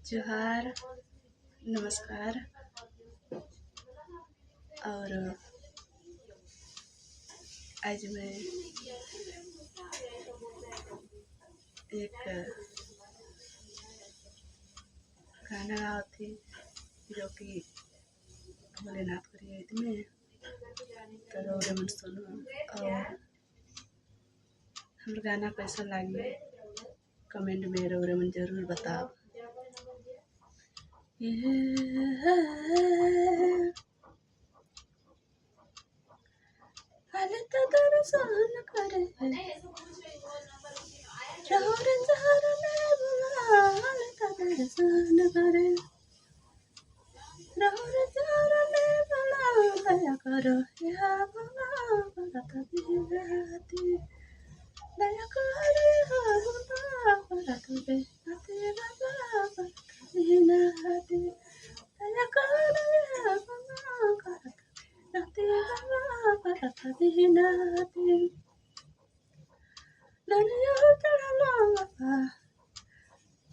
जोहार, नमस्कार। और आज मैं एक गाना गाओ थी जो कि भोलेनाथ को गीत में तो रौरे मन सुनो। और हमर गाना कैसा लगे कमेंट में रौरे मन जरूर बताओ। हालत दर्शन करे रौर चरण बुला, हालत दर्शन करे रौर चरण बुला, दया करो या भोला भगत बिनती, दया करो या भोला भगत बिनती, बाबा भगत बिनती, दया करो या भोला भगत बिनती, बाबा भगत बिनती। नरिया चढ़ला बाबा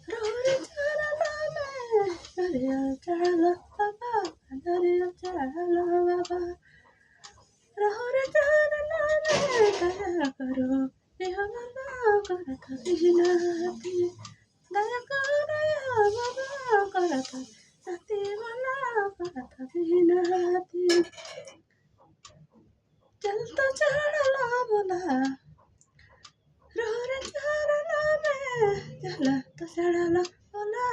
रौर चरण में, नरिया चढ़ला बाबा, नरिया चढ़ला बाबा रौर चरण में, दया करो या बाबा भगत बिनती, दया करो या बाबा भगत बिनती, बाबा भगत बिनती। जल तो चढ़ला बोला रौर चरण में, जल तो चढ़ला बोला,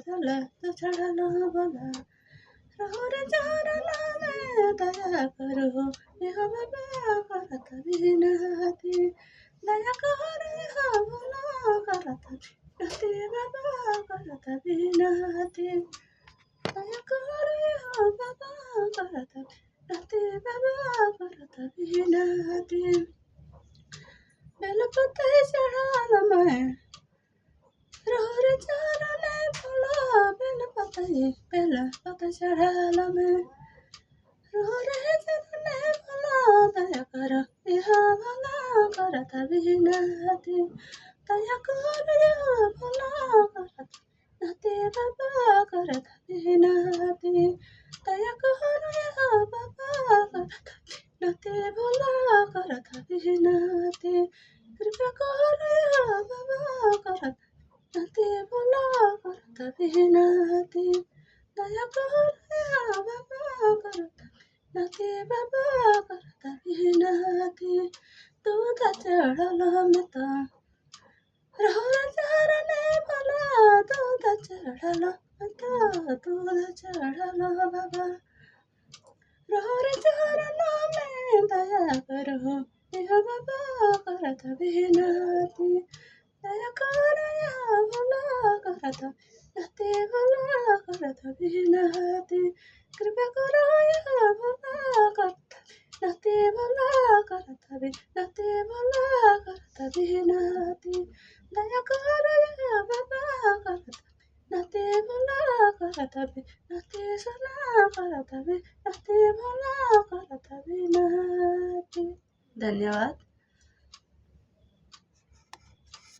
जल तो चढ़ला बोला रौर चरण में, दया करो या बाबा भगत बिनती, दया करो या भोला भगत बिनती, बाबा भगत बिनती, दया करो या बाबा भगत बिनती, बाबा भगत बिनती। बेलपत्र चढ़ाल मैं रौर चरण भोला, बेलपत्र चढ़ाल मैं रौर चरण भोला, दया करो या भोला भगत बिनती, दया करो या भोला भगत बिनती, बाबा भगत बिनती, दया करो या बाबा भगत बिनती, भोला भगत बिनती, कृपा करो या बाबा भगत बिनती, भोला भगत बिनती, दया करो या बाबा भगत बिनती, बाबा भगत बिनती। दूध चढ़ल में तो रौर चरण भोला, दूध चढ़ल में तो, दूध चढ़ल बाबा रौर चरण में, दया करो या बाबा भगत बिनती, दया करो या भोला भगत बिनती, भोला भगत बिनती, कृपा करो या भोला भगत बिनती, भोला भगत बिनती, भोला भगत बिनती, दया करो या बाबा भगत बिनती, भोला भगत बिनती, सना भगत बिनती, भोला भगत बिनती। धन्यवाद।